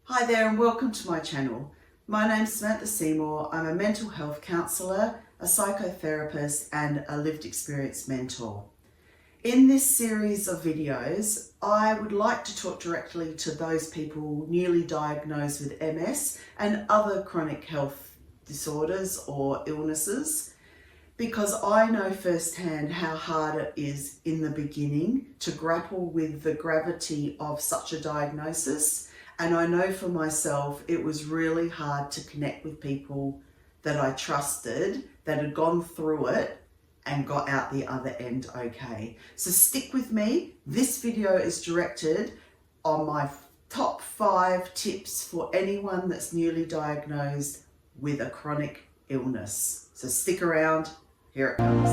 Hi there and welcome to my channel. My name's Samantha Seymour. I'm a mental health counsellor, a psychotherapist and a lived experience mentor. In this series of videos, I would like to talk directly to those people newly diagnosed with MS and other chronic health disorders or illnesses, because I know firsthand how hard it is in the beginning to grapple with the gravity of such a diagnosis. And I know for myself, it was really hard to connect with people that I trusted, that had gone through it and got out the other end okay. So stick with me. This video is directed on my top 5 tips for anyone that's newly diagnosed with a chronic illness. So stick around. Here it comes.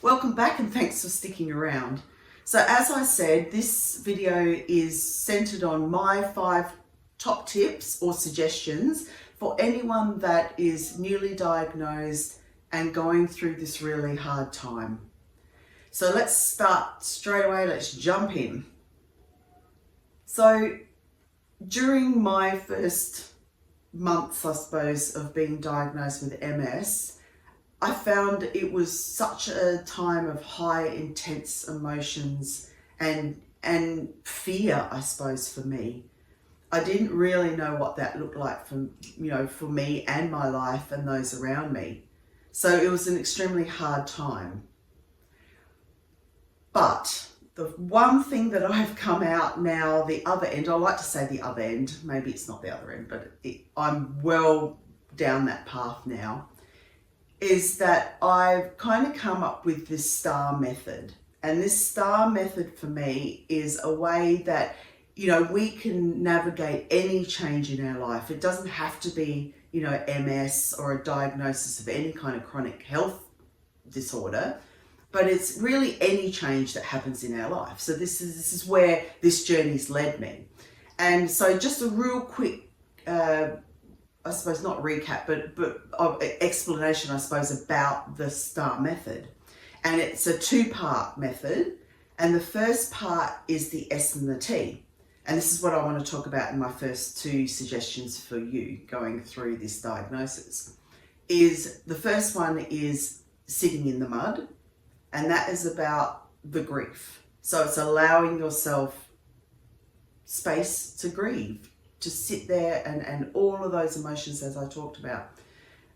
Welcome back and thanks for sticking around. So as I said, this video is centered on my 5 top tips or suggestions for anyone that is newly diagnosed and going through this really hard time. So let's start straight away, let's jump in. So during my first months, I suppose, of being diagnosed with MS, I found it was such a time of high intense emotions and fear, I suppose, for me. I didn't really know what that looked like for me and my life and those around me. So it was an extremely hard time. But the one thing that I've come out now, the other end, I like to say the other end, maybe it's not the other end, but I'm well down that path now, is that I've kind of come up with this STAR method. And this STAR method for me is a way that we can navigate any change in our life. It doesn't have to be, MS or a diagnosis of any kind of chronic health disorder, but it's really any change that happens in our life. So this is where this journey's led me. And so just a real quick, I suppose not recap, but explanation, I suppose, about the STAR method. And it's a 2-part method. And the first part is the S and the T. And this is what I want to talk about in my first 2 suggestions for you going through this diagnosis. The first one is sitting in the mud, and that is about the grief. So it's allowing yourself space to grieve, to sit there and all of those emotions as I talked about.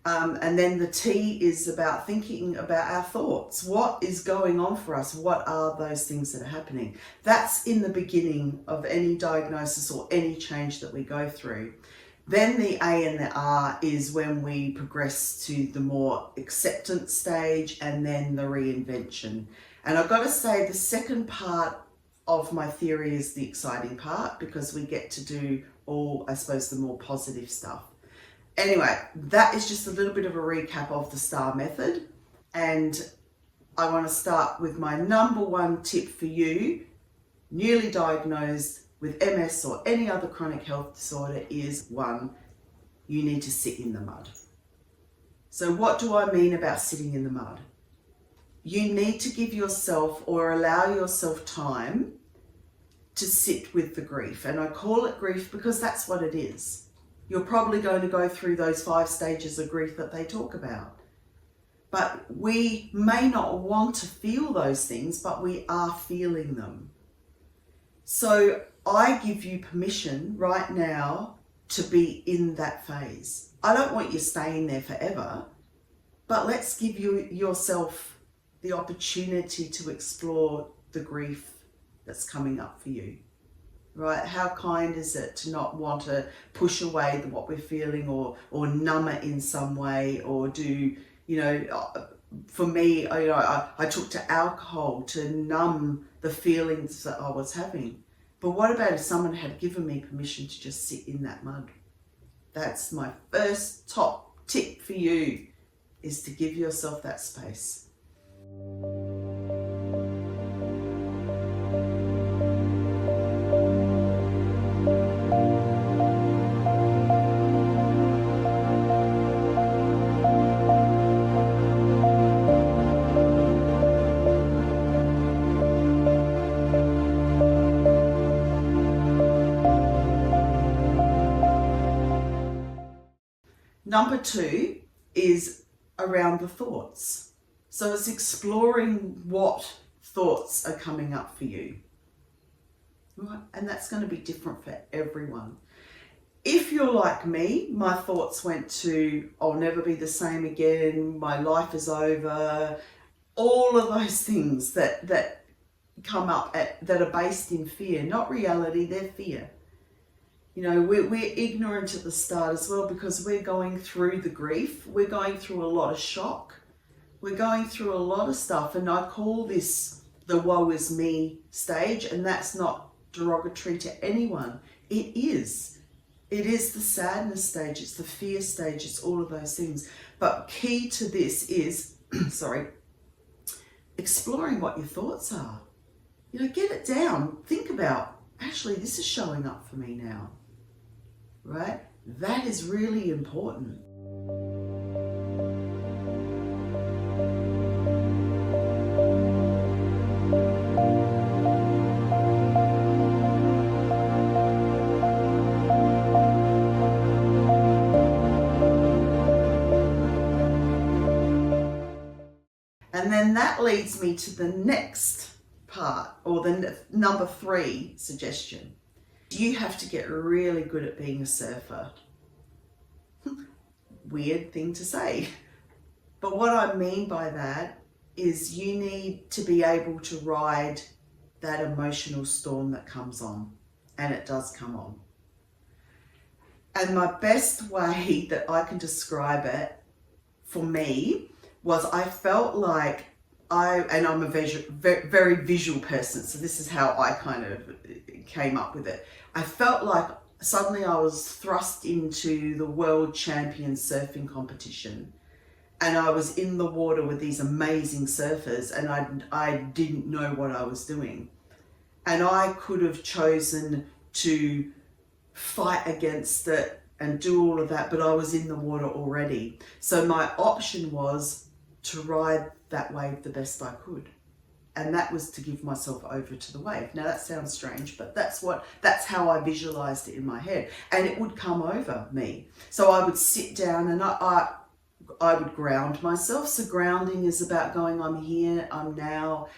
And then the T is about thinking about our thoughts. What is going on for us? What are those things that are happening? That's in the beginning of any diagnosis or any change that we go through. Then the A and the R is when we progress to the more acceptance stage and then the reinvention. And I've got to say the second part of my theory is the exciting part, because we get to do all, I suppose, the more positive stuff. Anyway, that is just a little bit of a recap of the STAR method. And I want to start with my number 1 tip for you, newly diagnosed with MS or any other chronic health disorder, is 1, you need to sit in the mud. So what do I mean about sitting in the mud? You need to give yourself or allow yourself time to sit with the grief. And I call it grief because that's what it is. You're probably going to go through those 5 stages of grief that they talk about. But we may not want to feel those things, but we are feeling them. So I give you permission right now to be in that phase. I don't want you staying there forever, but let's give yourself the opportunity to explore the grief that's coming up for you. Right? How kind is it to not want to push away what we're feeling or numb it in some way, or do, for me, I took to alcohol to numb the feelings that I was having. But what about if someone had given me permission to just sit in that mud? That's my first top tip for you, is to give yourself that space. Number 2 is around the thoughts. So it's exploring what thoughts are coming up for you. Right? And that's going to be different for everyone. If you're like me, my thoughts went to, I'll never be the same again, my life is over, all of those things that come up that are based in fear, not reality, they're fear. You know, we're ignorant at the start as well because we're going through the grief, we're going through a lot of shock, we're going through a lot of stuff, and I call this the woe is me stage, and that's not derogatory to anyone. It is the sadness stage, it's the fear stage, it's all of those things. But key to this is, exploring what your thoughts are. You know, get it down. Think about, actually, this is showing up for me now, right? That is really important. And then that leads me to the next part, or the number 3 suggestion. You have to get really good at being a surfer. Weird thing to say. But what I mean by that is you need to be able to ride that emotional storm that comes on. And it does come on. And my best way that I can describe it for me was I felt like I'm a very visual person, so this is how I kind of came up with it. I felt like suddenly I was thrust into the world champion surfing competition, and I was in the water with these amazing surfers, and I didn't know what I was doing. And I could have chosen to fight against it and do all of that, but I was in the water already. So my option was to ride that wave the best I could. And that was to give myself over to the wave. Now that sounds strange, but that's how I visualized it in my head. And it would come over me. So I would sit down and I would ground myself. So grounding is about going, I'm here, I'm now,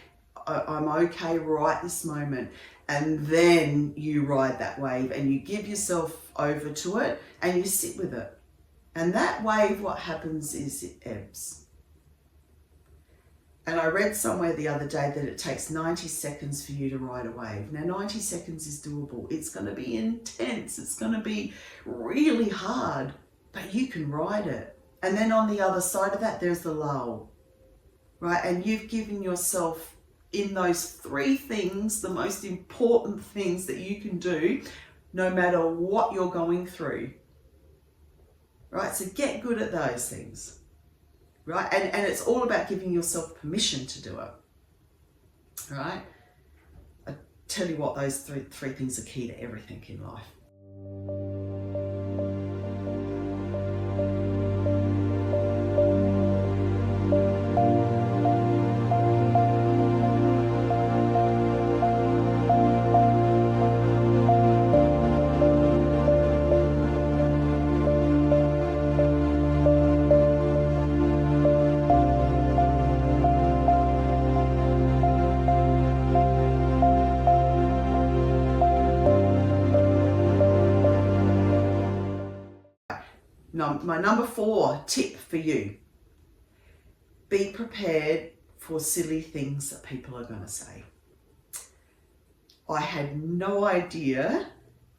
I'm okay right this moment. And then you ride that wave and you give yourself over to it and you sit with it. And that wave, what happens is it ebbs. And I read somewhere the other day that it takes 90 seconds for you to ride a wave. Now 90 seconds is doable. It's going to be intense. It's going to be really hard, but you can ride it. And then on the other side of that, there's the lull, right? And you've given yourself in those 3 things, the most important things that you can do, no matter what you're going through, right? So get good at those things. Right? And it's all about giving yourself permission to do it. Right? I tell you what, those three things are key to everything in life. My number 4 tip for you: be prepared for silly things that people are going to say. I had no idea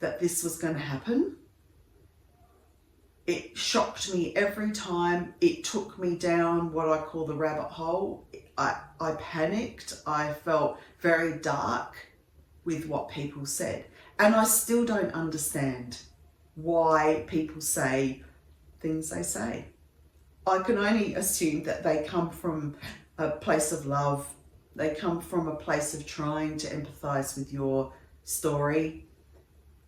that this was going to happen. It shocked me every time. It took me down what I call the rabbit hole. I panicked. I felt very dark with what people said. And I still don't understand why people say things they say. I can only assume that they come from a place of love. They come from a place of trying to empathize with your story,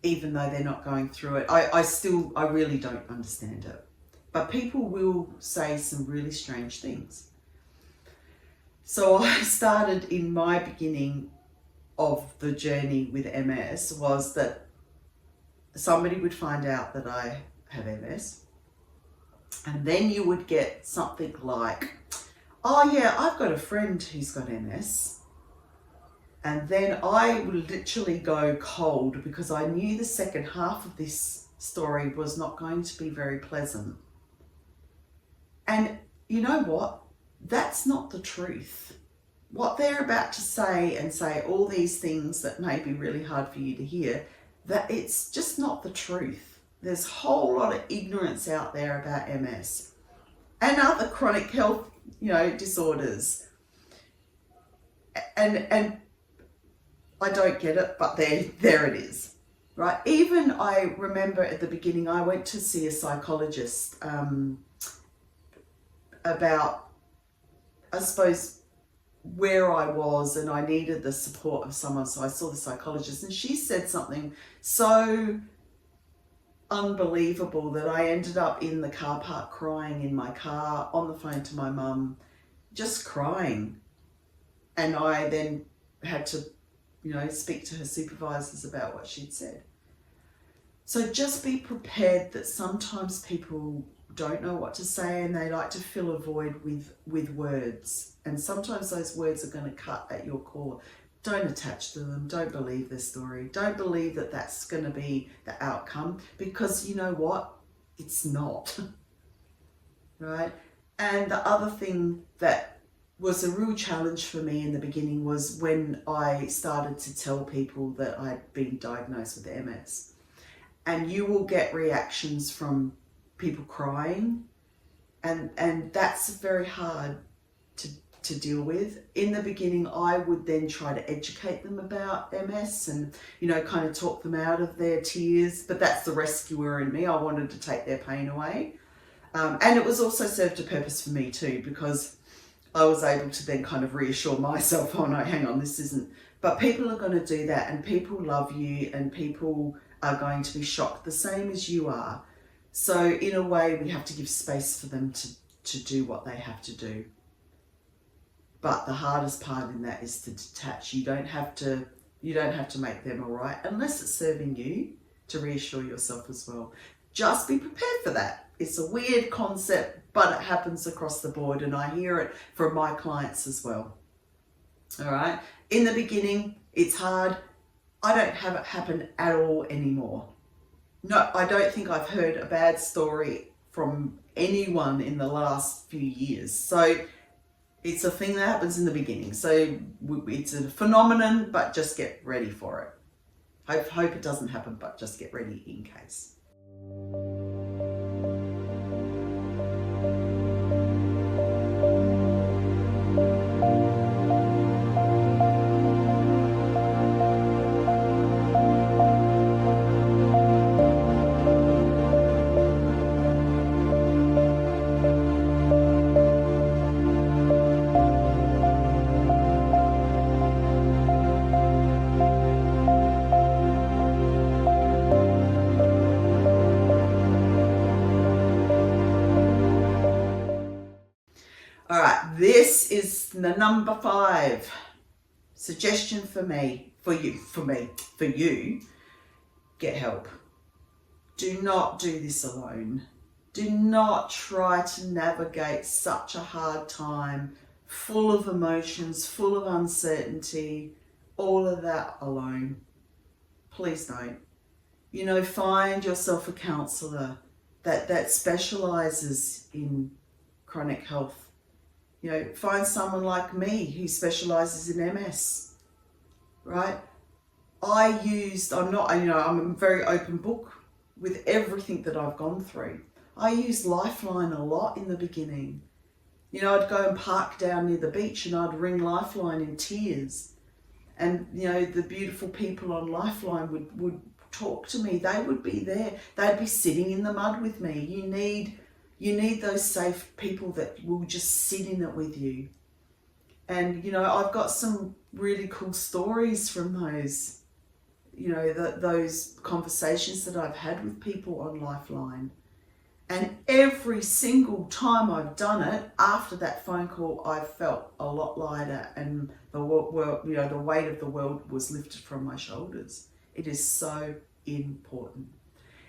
even though they're not going through it. I really don't understand it. But people will say some really strange things. So I started in my beginning of the journey with MS was that somebody would find out that I have MS. And then you would get something like, oh yeah, I've got a friend who's got MS. And then I would literally go cold because I knew the second half of this story was not going to be very pleasant. And you know what? That's not the truth. What they're about to say and say all these things that may be really hard for you to hear, that it's just not the truth. There's a whole lot of ignorance out there about MS and other chronic health, disorders. And I don't get it, but there it is, right? Even I remember at the beginning, I went to see a psychologist about, I suppose, where I was, and I needed the support of someone. So I saw the psychologist, and she said something so unbelievable that I ended up in the car park crying in my car, on the phone to my mum, just crying. And I then had to, speak to her supervisors about what she'd said. So just be prepared that sometimes people don't know what to say and they like to fill a void with words. And sometimes those words are going to cut at your core. Don't attach to them. Don't believe their story. Don't believe that that's going to be the outcome, because you know what? It's not. Right? And the other thing that was a real challenge for me in the beginning was when I started to tell people that I'd been diagnosed with MS. And you will get reactions from people crying, and that's very hard to deal with. In the beginning, I would then try to educate them about MS and, kind of talk them out of their tears. But that's the rescuer in me. I wanted to take their pain away. And it was also served a purpose for me too, because I was able to then kind of reassure myself, oh no, hang on, this isn't. But people are going to do that, and people love you, and people are going to be shocked the same as you are. So in a way, we have to give space for them to do what they have to do. But the hardest part in that is to detach. You don't have to make them all right unless it's serving you, to reassure yourself as well. Just be prepared for that. It's a weird concept, but it happens across the board, and I hear it from my clients as well. All right. In the beginning, it's hard. I don't have it happen at all anymore. No, I don't think I've heard a bad story from anyone in the last few years. So it's a thing that happens in the beginning. So it's a phenomenon, but just get ready for it. Hope it doesn't happen, but just get ready in case. All right, this is the number 5 suggestion for you. Get help. Do not do this alone. Do not try to navigate such a hard time, full of emotions, full of uncertainty, all of that alone. Please don't. Find yourself a counsellor that specialises in chronic health. Find someone like me who specialises in MS, right? I'm a very open book with everything that I've gone through. I used Lifeline a lot in the beginning. I'd go and park down near the beach and I'd ring Lifeline in tears. And, the beautiful people on Lifeline would talk to me. They would be there. They'd be sitting in the mud with me. You need those safe people that will just sit in it with you. And, I've got some really cool stories from those, those conversations that I've had with people on Lifeline. And every single time I've done it, after that phone call, I felt a lot lighter, and the weight of the world was lifted from my shoulders. It is so important.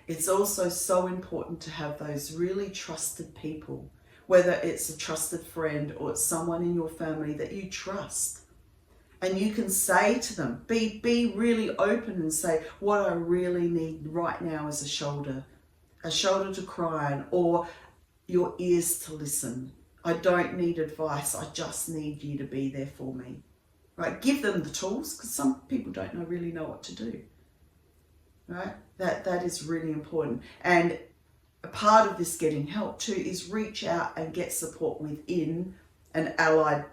It's also so important to have those really trusted people, whether it's a trusted friend or it's someone in your family that you trust. And you can say to them, be really open and say, what I really need right now is a shoulder to cry on, or your ears to listen. I don't need advice, I just need you to be there for me. Right? Give them the tools, because some people don't really know what to do. Right? That is really important. And a part of this getting help too is reach out and get support within an allied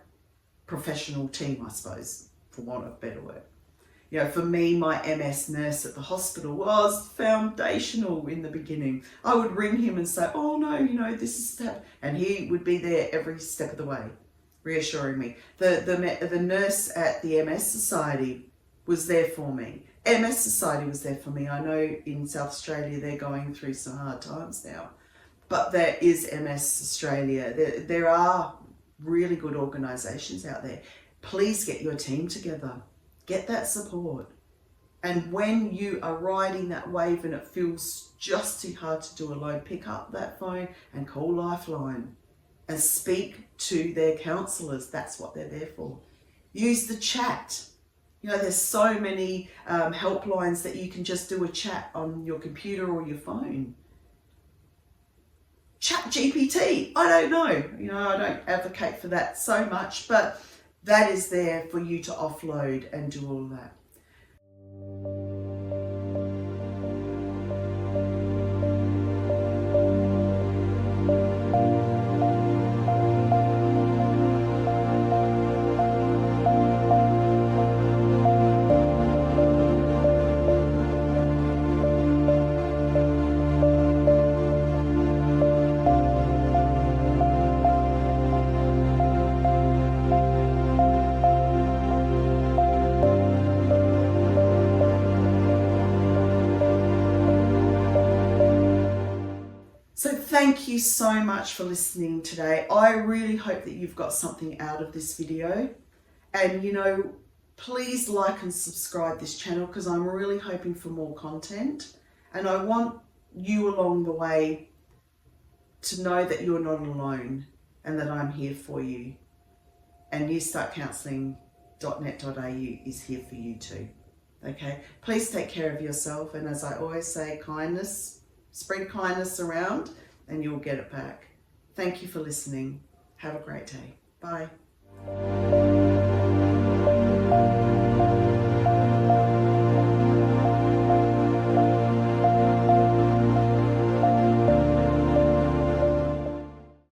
professional team, I suppose, for want of a better word. You know, for me, my MS nurse at the hospital was foundational in the beginning. I would ring him and say, oh no, you know, this is step, and he would be there every step of the way, reassuring me. The nurse at the MS Society was there for me. MS Society was there for me. I know in South Australia they're going through some hard times now, but there is MS Australia. There are really good organisations out there. Please get your team together. Get that support. And when you are riding that wave and it feels just too hard to do alone, pick up that phone and call Lifeline and speak to their counsellors. That's what they're there for. Use the chat. You know, there's so many helplines that you can just do a chat on your computer or your phone. Chat GPT, I don't know. You know, I don't advocate for that so much, but that is there for you to offload and do all of that. So thank you so much for listening today. I really hope that you've got something out of this video. And you know, please like and subscribe this channel, because I'm really hoping for more content. And I want you along the way to know that you're not alone and that I'm here for you. And newstartcounselling.net.au is here for you too. Okay, please take care of yourself. And as I always say, kindness. Spread kindness around and you'll get it back. Thank you for listening. Have a great day. Bye.